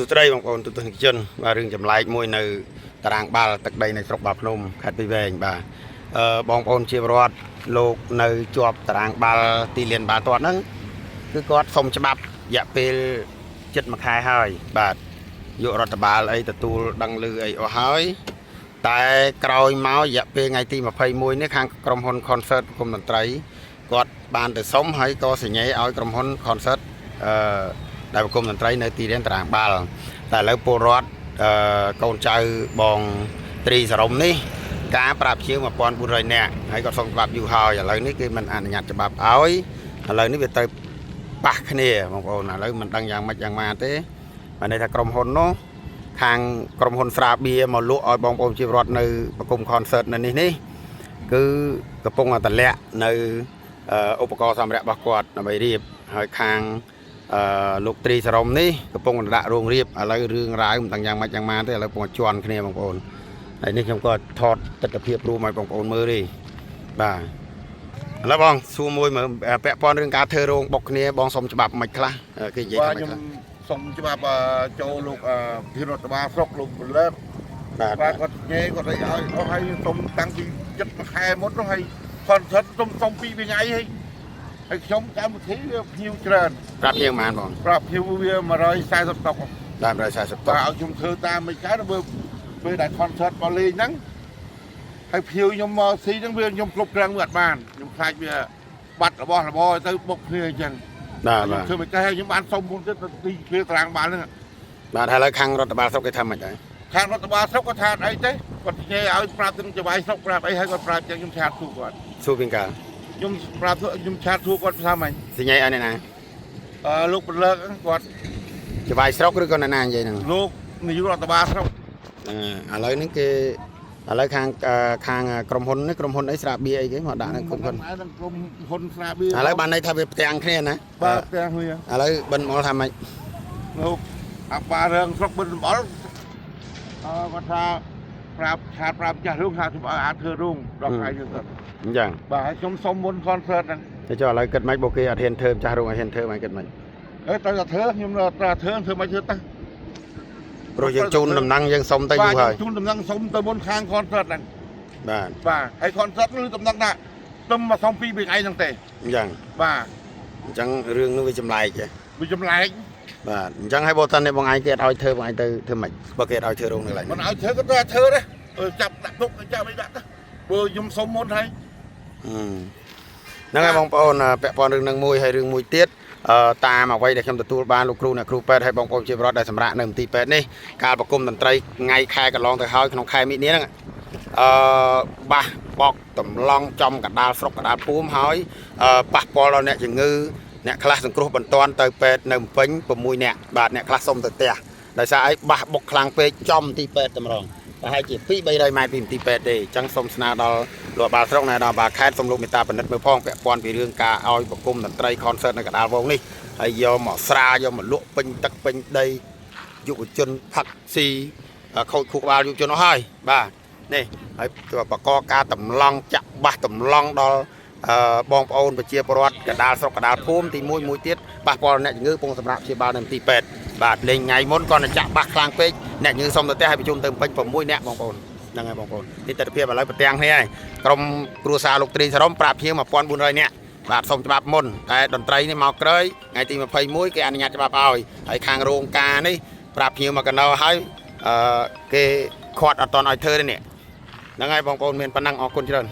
สุดท้ายบางคนตุตุนជនបាទរឿងចម្លែកមួយនៅតារាងបាល់ទឹកដីในស្រុកបាល់ភ្នំខេត្តពីរវែងបាទបងប្អូនជាពលរដ្ឋលោកនៅជាប់តារាងបាល់ទីលានបាល់ទាត់ហ្នឹងគឺគាត់សុំច្បាប់រយៈពេលជិត1ខែហើយបាទយករដ្ឋបាលអីទទួលដឹងឮអីអស់ហើយតែក្រោយមករយៈពេលថ្ងៃទី21នេះខាងក្រុមហ៊ុន concert ប្រគំតន្ត្រីគាត់បានទៅសុំហើយក៏សញ្ញេឲ្យក្រុមហ៊ុន concert ដែលប្រគំតន្ត្រីនៅទីលានតារាងបាល់តែឥឡូវពលរដ្ឋកូនចៅបងត្រីសរមនេះការប្រាប់ជាង1400នាក់ហើយគាត់សុំច្បាប់យូរហើយឥឡូវនេះគេមិនអនុញ្ញាតច្បាប់ឲ្យឥឡូវនេះវាទៅប៉ះគ្នាបងប្អូនឥឡូវមិនដឹងយ៉ាងម៉េចយ៉ាងម៉ាទេបានន័យថាក្រុមហ៊ុននោះខាងក្រុមហ៊ុនស្រាបៀរមកលក់ឲ្យបងប្អូនជាពលរដ្ឋនៅប្រគំ concert នៅនេះគឺកំពុងតែលាក់នៅឧបករណ៍សម្ភារៈរបស់គាត់ដើម្បីរៀបហើយខាងលោកត្រីសរមនេះកំពុងដាក់រោងរៀបឥឡូវរឿងរ៉ាវមិនដឹងយ៉ាងម៉េចយ៉ាងម៉ាទេឥឡូវកំពុងជន់គ្នាបងប្អូនហើយនេះខ្ញុំក៏ថតទស្សនវិជ្ជារួមឲ្យបងប្អូនមើលទេបាទឥឡូវបងសួរមួយមើលពាក់ព័ន្ធរឿងការធ្វើរោងបុកគ្នាបងសុំច្បាប់មិនខ្លះគេនិយាយថាមិនខ្លះសុំច្បាប់ចូលលោកភិរដ្ឋបាលស្រុកលោកពលិតបាទគាត់និយាយគាត់ឲ្យអស់ហើយសុំតាំងពី7ខែមុននោះហើយគាត់សុំ2ថ្ងៃហើយខ្ញុំកម្មវិធីវាភ្ញៀវច្រើនប្រាប់ជាងប៉ុន្មានបងប្រាប់ភ្ញៀវវា140តុកបាទ140តុកឲ្យខ្ញុំធ្វើតាមមិនកើតបើពេលដែល concert បលេងហ្នឹងហើយភ្ញៀវខ្ញុំមកស៊ីហ្នឹងវាខ្ញុំគ្រប់គ្រងវាអត់បានខ្ញុំខ្លាចវាបាត់របស់របរទៅបុកគ្នាអញ្ចឹងបាទខ្ញុំធ្វើមិនចេះខ្ញុំបានសុំមុនទៀតទីគ្នាតារាងបាល់ហ្នឹងបាទហើយឥឡូវខាងរដ្ឋបាលស្រុកគេថាម៉េចដែរខាងរដ្ឋបាលស្រុកគាត់ថាអីទេគាត់និយាយឲ្យប្រាប់ទាំងចវាយស្រុកប្រាប់អីហើយគាត់ប្រាប់ចឹងខ្ញុំឆាតទូគាត់សួរពីកាលខ្ញុំប្រាប់ខ្ញុំឆាតទូគាត់ថាម៉េចសញ្ញាឲ្យអ្នកណាលោកពលិតគាត់ចវាយស្រុកឬក៏អ្នកណានិយាយហ្នឹងលោកនាយករដ្ឋបាលស្រុកឥឡូវនេះគេឥឡូវខាងក្រុមហ៊ុននេះក្រុមហ៊ុនអីស្រាបៀរអីគេមកដាក់នៅក្រុមហ៊ុនក្រុមហ៊ុនស្រាបៀរឥឡូវបានន័យថាវាផ្ទាំងគ្នាណាបាទផ្ទាំងគ្នាឥឡូវបិណ្ឌមលថាម៉េចលោកអាបារឿងស្រុកបិណ្ឌមលគាត់ថាប្រាប់ឆាតប្រាប់ចាស់រោងថាខ្ញុំឲ្យអាចធ្វើរោងដល់ថ្ងៃយើងទៅអញ្ចឹងបាទហើយខ្ញុំសុំមុន concert ហ្នឹងតែចុះឥឡូវគិតម៉េចបើគេអត់ហ៊ានធ្វើចាស់រោងអត់ហ៊ានធ្វើមិនគិតម៉េចត្រូវតែធ្វើខ្ញុំត្រូវធ្វើមិនធ្វើទៅព្រោះយើងជូនដំណឹងយើងសុំទៅយូរហើយជូនដំណឹងសុំទៅមុនខាង concert ហ្នឹងបាទហើយ concert គឺដំណឹងថាទៅមកសុំ2ថ្ងៃហ្នឹងទេអញ្ចឹងបាទអញ្ចឹងរឿងនោះវាចម្លែកវាចម្លែកបាទអញ្ចឹងហើយបើតានេះបងឯងគេអត់ឲ្យធ្វើបងឯងទៅធ្វើម៉េចបើគេអត់ឲ្យធ្វើរោងនៅឡើយមិនឲ្យធ្វើក៏ត្រូវធ្វើដែរចាប់ដាក់ទុកចាប់អីដាក់ទៅបើខ្ញុំសុំមុនហើយហ្នឹងហើយបងប្អូនពាក់ព័ន្ធរឿងនឹងមួយហើយរឿងមួយទៀតតាមអ្វីដែលខ្ញុំទទួលបានលោកគ្រូអ្នកគ្រូពេទ្យហើយបងប្អូនជាពលរដ្ឋដែលសម្រាប់នៅមន្ទីរពេទ្យនេះការប្រគំតន្ត្រីថ្ងៃខែកន្លងទៅហើយក្នុងខែមិនិនាហ្នឹងបាសបកតម្លង់ចំកដាលស្រុកកដាលភូមិហើយប៉ះពាល់ដល់អ្នកជំងឺអ្នកខ្លះសង្គ្រោះបន្ទាន់ទៅពេទ្យនៅភ្នំពេញ6នាក់បាទអ្នកខ្លះសុំទៅផ្ទះដោយសារអីបាសបុកខ្លាំងពេកចំទីពេទ្យតែម្ដងប្រហែលជា200-300ម៉ែត្រពីមន្ទីរពេទ្យទេអញ្ចឹងសូមស្នើដល់លោកបាលស្រុកដល់បាលខេត្តសូមលោកមេត្តាពិនិត្យមើលផងពាក់ព័ន្ធពីរឿងការឲ្យប្រគំតន្ត្រី concert នៅកដាលវងនេះហើយយកមកស្រាយកមកលក់ពេញទឹកពេញដីយុវជនផឹកស៊ីខូចខួរក្បាលយុវជនអស់ហើយបាទនេះហើយបកកការតម្លង់ចាក់បាសតម្លង់ដល់បងប្អូនប្រជាពលរដ្ឋកដាលស្រុកកដាលភូមិទី1មួយទៀតប៉ះពាល់អ្នកជំងឺពងសម្រាប់ព្យាបាលនៅមន្ទីរពេទ្យបាទលេងថ្ងៃមុនគាត់ទៅចាក់បាសខ្លាំងពេកអ្នកជំងឺសុំទៅផ្ទះឲ្យបញ្ជូនទៅពេញ6នាក់បងប្អូនហ្នឹងហើយបងប្អូននេះទស្សនវិជ្ជាឥឡូវប្រទាំងគ្នាហើយក្រុមគ្រួសារលោកត្រីសរមប្រាប់ជាង1400នាក់បាទសុំច្បាប់មុនតែតន្ត្រីនេះមកក្រោយថ្ងៃទី21គេអនុញ្ញាតច្បាប់ឲ្យហើយខាងរោងការនេះប្រាប់ភ្ញៀវមកកណោហើយគេខាត់អត់តន់ឲ្យធ្វើទេនេះហ្នឹងហើយបងប្អូនមានប៉ុណ្ណឹងអរគុណច្រើន